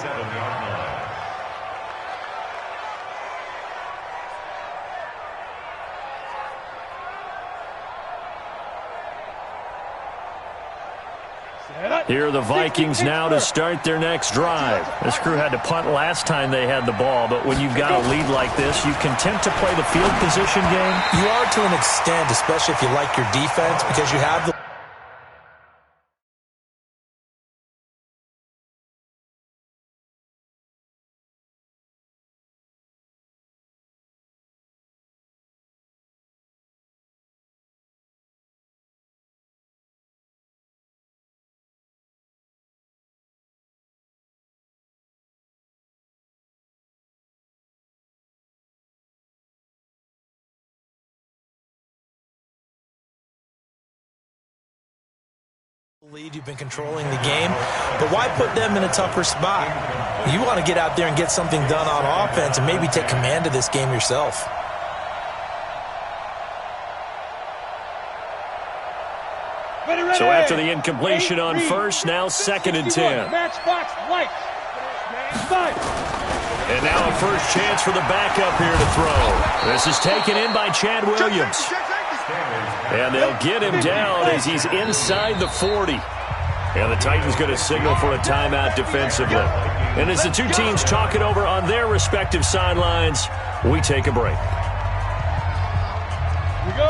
Here are the Vikings now to start their next drive. This crew had to punt last time they had the ball, but when you've got a lead like this, you content to play the field position game? You are to an extent, especially if you like your defense, because you have the lead. You've been controlling the game, but why put them in a tougher spot? You want to get out there and get something done on offense and maybe take command of this game yourself. So after the incompletion on 1st, now 2nd and 10. Matchbox light. And now a first chance for the backup here to throw. This is taken in by Chad Williams. And they'll get him down as he's inside the 40. And the Titans going to signal for a timeout defensively. And as the two teams talk it over on their respective sidelines, we take a break.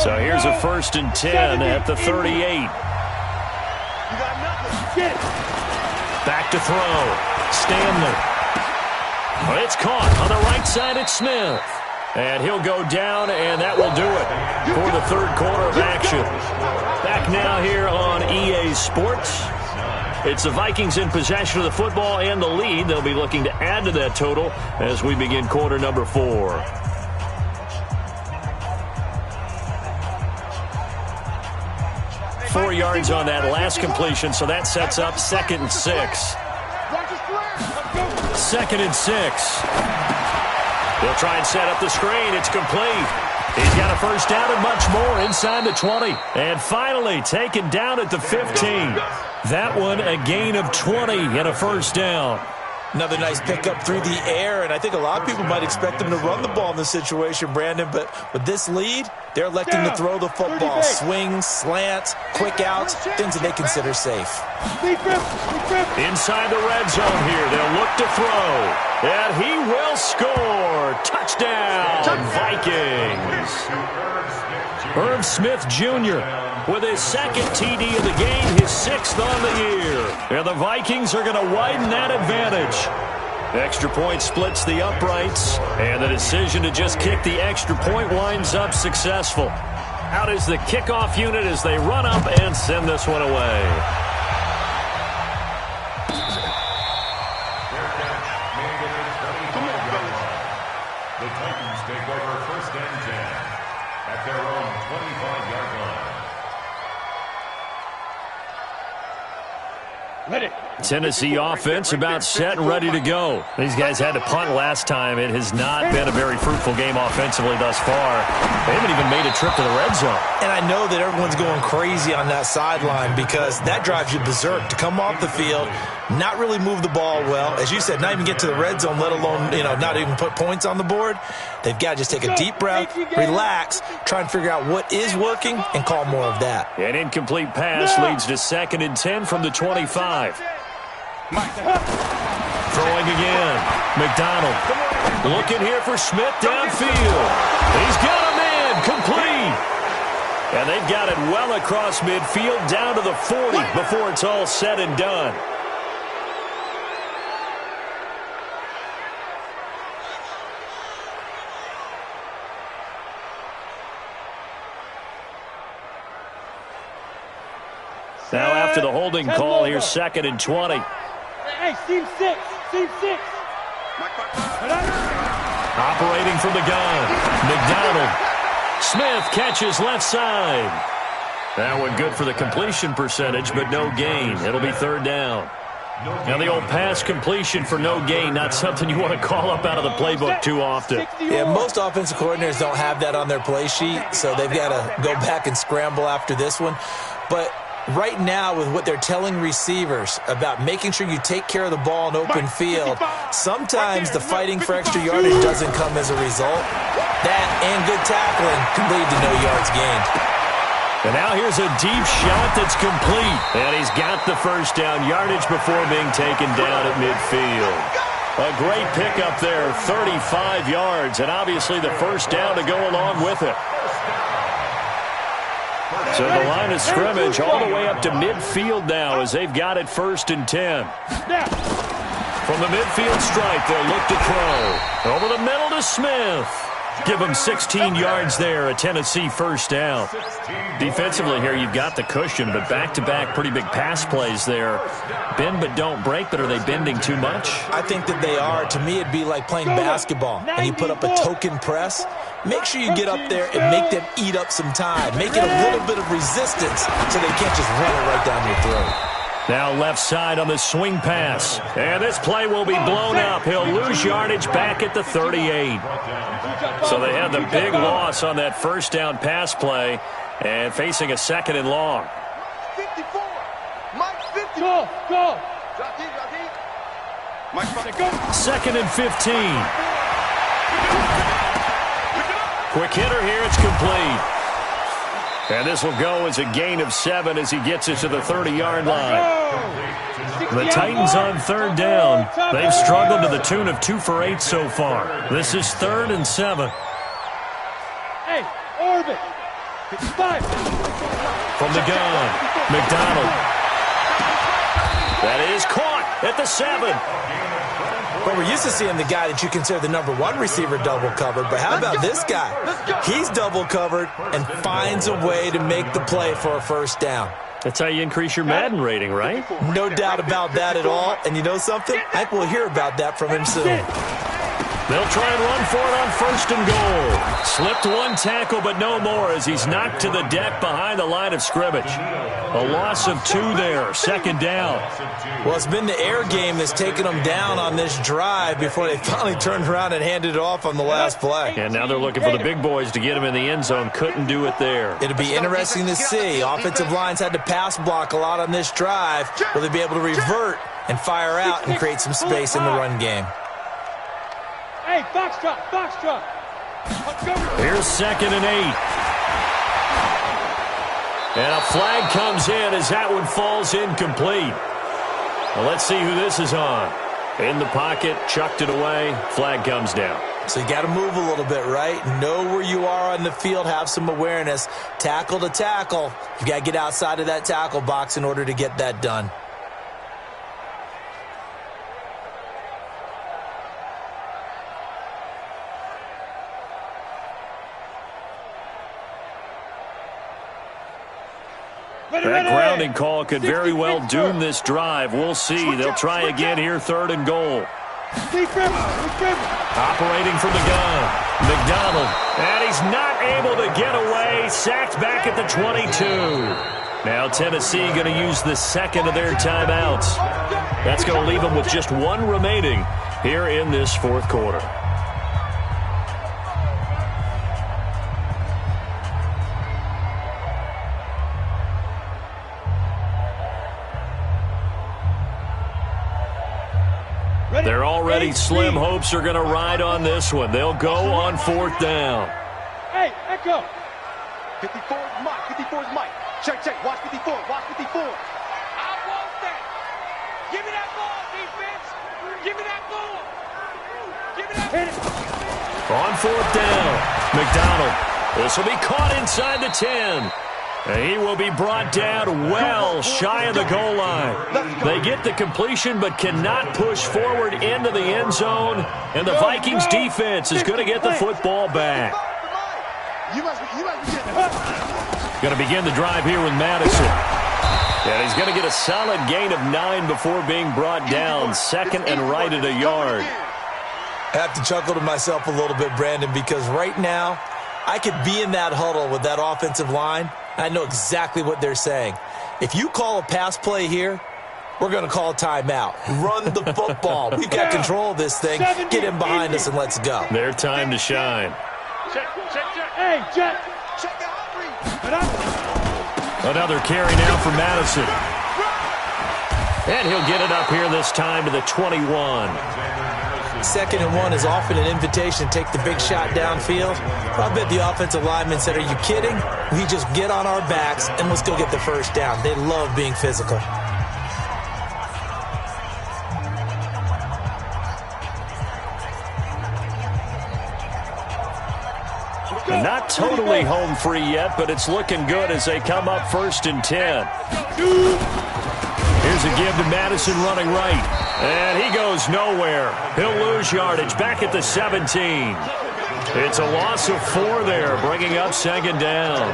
So here's a 1st and 10 at the 38. Back to throw. Stanley. It's caught on the right side. It's Smith. And he'll go down, and that will do it for the third quarter of action. Back now here on EA Sports. It's the Vikings in possession of the football and the lead. They'll be looking to add to that total as we begin quarter number 4. Four yards on that last completion, so that sets up 2nd and 6. 2nd and 6. He'll try and set up the screen. It's complete. He's got a first down and much more inside the 20. And finally taken down at the 15. That one a gain of 20 and a first down. Another nice pickup through the air, and I think a lot of people might expect them to run the ball in this situation, Brandon, but with this lead, they're electing to throw the football. Swings, slants, quick outs, things that they consider safe. Inside the red zone here, they'll look to throw, and he will score. Touchdown, Vikings. Irv Smith Jr. with his 2nd TD of the game, his 6th on the year. And the Vikings are going to widen that advantage. Extra point splits the uprights, and the decision to just kick the extra point winds up successful. Out is the kickoff unit as they run up and send this one away. The Titans take over 1st and 10 at their own 25-yard line. Ready. Tennessee offense about set and ready to go. These guys had to punt last time. It has not been a very fruitful game offensively thus far. They haven't even made a trip to the red zone. And I know that everyone's going crazy on that sideline because that drives you berserk to come off the field, not really move the ball well. As you said, not even get to the red zone, let alone, not even put points on the board. They've got to just take a deep breath, relax, try and figure out what is working, and call more of that. An incomplete pass leads to 2nd and 10 from the 25. Throwing again. McDonald looking here for Smith downfield. He's got him in. Complete. And they've got it well across midfield down to the 40 before it's all said and done. Now after the holding call, here's 2nd and 20. Hey, team 6. Team 6. Operating from the gun. McDonald. Smith catches left side. That one good for the completion percentage, but no gain. It'll be 3rd down. Now the old pass completion for no gain, not something you want to call up out of the playbook too often. Yeah, most offensive coordinators don't have that on their play sheet, so they've got to go back and scramble after this one. But right now, with what they're telling receivers about making sure you take care of the ball in open field, sometimes the fighting for extra yardage doesn't come as a result. That and good tackling can lead to no yards gained. And now here's a deep shot that's complete. And he's got the first down yardage before being taken down at midfield. A great pickup there, 35 yards, and obviously the first down to go along with it. So the line of scrimmage all the way up to midfield now as they've got it 1st and 10. From the midfield stripe, they'll look to throw. Over the middle to Smith. Give him 16 yards there, a Tennessee first down. Defensively here, you've got the cushion, but back-to-back pretty big pass plays there. Bend but don't break, but are they bending too much? I think that they are. To me, it'd be like playing basketball, and you put up a token press. Make sure you get up there and make them eat up some time. Make it a little bit of resistance so they can't just run it right down your throat. Now left side on the swing pass. And this play will be blown up. He'll lose yardage back at the 38. So they had the big loss on that first down pass play and facing a 2nd and long. 54. Mike 50. Go. 2nd and 15. Quick hitter here. It's complete. And this will go as a gain of 7 as he gets it to the 30-yard line. The Titans on 3rd down. They've struggled to the tune of 2 for 8 so far. This is 3rd and 7. Hey, orbit. 5. From the gun, McDonald. That is caught at the 7. Well, we're used to seeing the guy that you consider the #1 receiver double covered, but how about this guy? He's double covered and finds a way to make the play for a first down. That's how you increase your Madden rating, right? No doubt about that at all. And you know something? I think we'll hear about that from him soon. They'll try and run for it on 1st and goal. Slipped one tackle, but no more as he's knocked to the deck behind the line of scrimmage. A loss of 2 there, 2nd down. Well, it's been the air game that's taken them down on this drive before they finally turned around and handed it off on the last play. And now they're looking for the big boys to get him in the end zone. Couldn't do it there. It'll be interesting to see. Offensive lines had to pass block a lot on this drive. Will they be able to revert and fire out and create some space in the run game? Hey, box drop, box drop. Here's 2nd and 8. And a flag comes in as that one falls incomplete. Well, let's see who this is on. In the pocket, chucked it away, flag comes down. So you got to move a little bit, right? Know where you are on the field, have some awareness. Tackle to tackle. You got to get outside of that tackle box in order to get that done. That grounding call could very well doom this drive. We'll see. They'll try again here, 3rd and goal. Operating from the gun, McDonald. And he's not able to get away. Sacked back at the 22. Now Tennessee going to use the 2nd of their timeouts. That's going to leave them with just 1 remaining here in this 4th quarter. They're already slim hopes are going to ride on this one. They'll go on 4th down. Hey, Echo. 54 is Mike. 54 is Mike. Check, check. Watch 54. Watch 54. I want that. Give me that ball, defense. Give me that ball. Give me that. Hit it. On 4th down, McDonald. This will be caught inside the 10. He will be brought down well shy of the goal line. They get the completion but cannot push forward into the end zone. And the Vikings defense is going to get the football back. Going to begin the drive here with Madison. And he's going to get a solid gain of 9 before being brought down. 2nd and right at a yard. I have to chuckle to myself a little bit, Brandon, because right now I could be in that huddle with that offensive line. I know exactly what they're saying. If you call a pass play here, we're going to call a timeout. Run the football. We've got control of this thing. Get him behind us and let's go. Their time to shine. Check, check, check. Hey, check. Check out Humphrey. Another carry now for Madison. And he'll get it up here this time to the 21. 2nd and 1 is often an invitation to take the big shot downfield. I bet the offensive lineman said, are you kidding? We just get on our backs and let's go get the first down. They love being physical. Not totally home free yet, but it's looking good as they come up 1st and 10. Here's a give to Madison running right. And he goes nowhere. He'll lose yardage back at the 17. It's a loss of 4 there, bringing up 2nd down.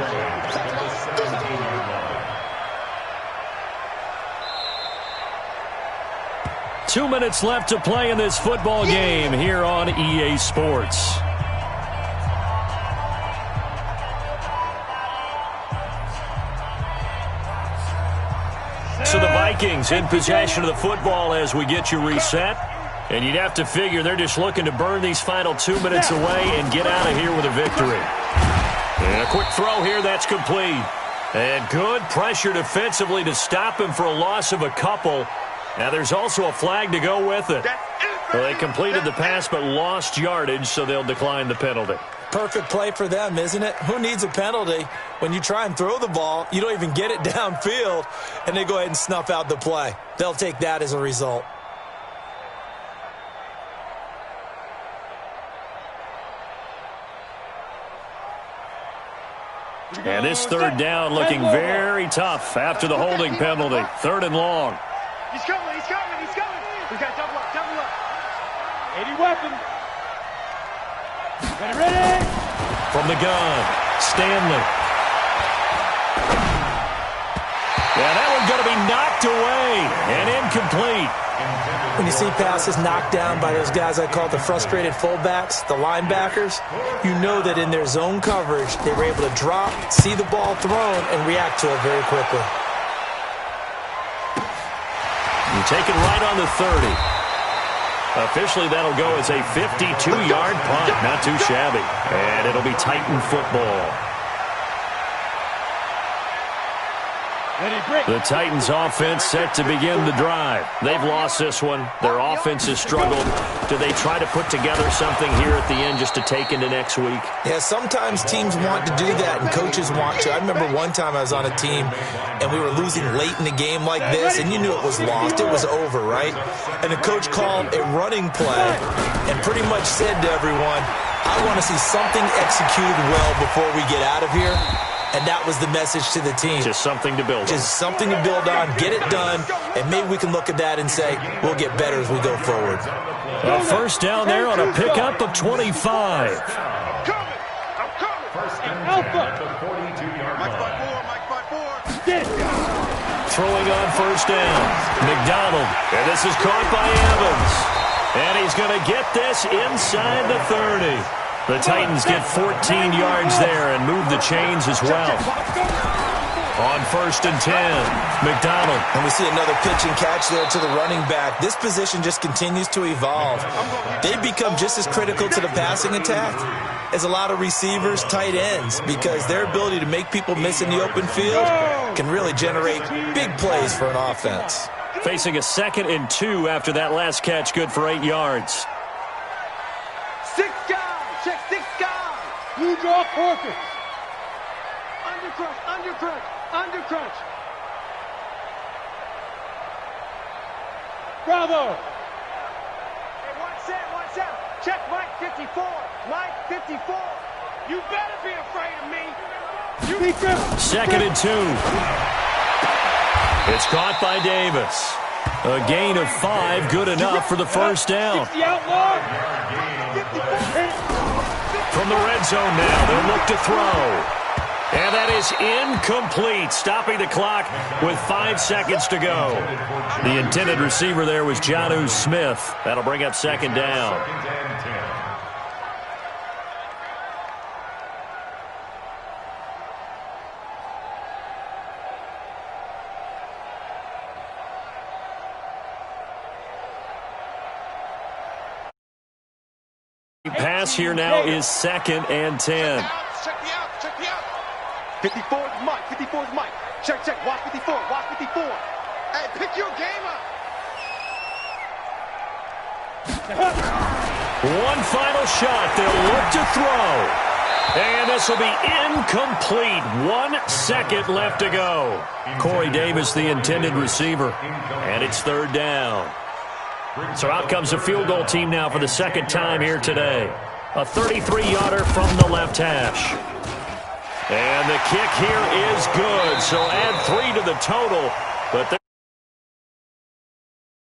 Two minutes left to play in this football game here on EA Sports. So the Vikings in possession of the football as we get you reset. And you'd have to figure they're just looking to burn these final 2 minutes away and get out of here with a victory. And a quick throw here, that's complete. And good pressure defensively to stop him for a loss of a couple. Now there's also a flag to go with it. Well, they completed the pass but lost yardage, so they'll decline the penalty. Perfect play for them, isn't it? Who needs a penalty when you try and throw the ball, you don't even get it downfield, and they go ahead and snuff out the play. They'll take that as a result. And this 3rd down looking very tough after the holding penalty. 3rd and long. He's coming, he's coming, he's coming. We got double up, double up. 80 weapons. Ready. From the gun, Stanley. Yeah, that one's going to be knocked away and incomplete. When you see passes knocked down by those guys I call the frustrated fullbacks, the linebackers, you know that in their zone coverage, they were able to drop, see the ball thrown, and react to it very quickly. You take it right on the 30. Officially, that'll go as a 52-yard punt. Not too shabby. And it'll be Titan football. The Titans offense set to begin the drive. They've lost this one. Their offense has struggled. Do they try to put together something here at the end just to take into next week? Yeah, sometimes teams want to do that and coaches want to. I remember one time I was on a team and we were losing late in the game like this, and you knew it was lost. It was over, right? And the coach called a running play and pretty much said to everyone, I want to see something executed well before we get out of here. And that was the message to the team. Just something to build on. Just something to build on, get it done, and maybe we can look at that and say, we'll get better as we go forward. A first down there on a pickup of 25. I'm coming. First and 10 at the 42-yard line. Mike 5-4. Throwing on first down. McDonald. And this is caught by Evans. And he's going to get this inside the 30. The Titans get 14 yards there and move the chains as well. On first and 10, McDonald. And we see another pitch and catch there to the running back. This position just continues to evolve. They've become just as critical to the passing attack as a lot of receivers, tight ends, because their ability to make people miss in the open field can really generate big plays for an offense. Facing a 2nd and 2 after that last catch, good for 8 yards. 6 guys. Check 6 guys. You draw corpus. Undercrunch. Bravo. Hey, one set. Check Mike 54. Mike 54. You better be afraid of me. Second and 2. It's caught by Davis. A gain of 5, good enough for the first down. From the red zone now, they'll look to throw. And that is incomplete, stopping the clock with 5 seconds to go. The intended receiver there was Jonnu Smith. That'll bring up second down. Pass here now is 2nd and 10. Check the out. 54 is Mike. Check. Watch 54. Hey, pick your game up. One final shot. They'll look to throw. And this will be incomplete. 1 second left to go. Corey Davis, the intended receiver. And it's third down. So out comes the field goal team now for the second time here today. A 33-yarder from the left hash. And the kick here is good. So add 3 to the total. But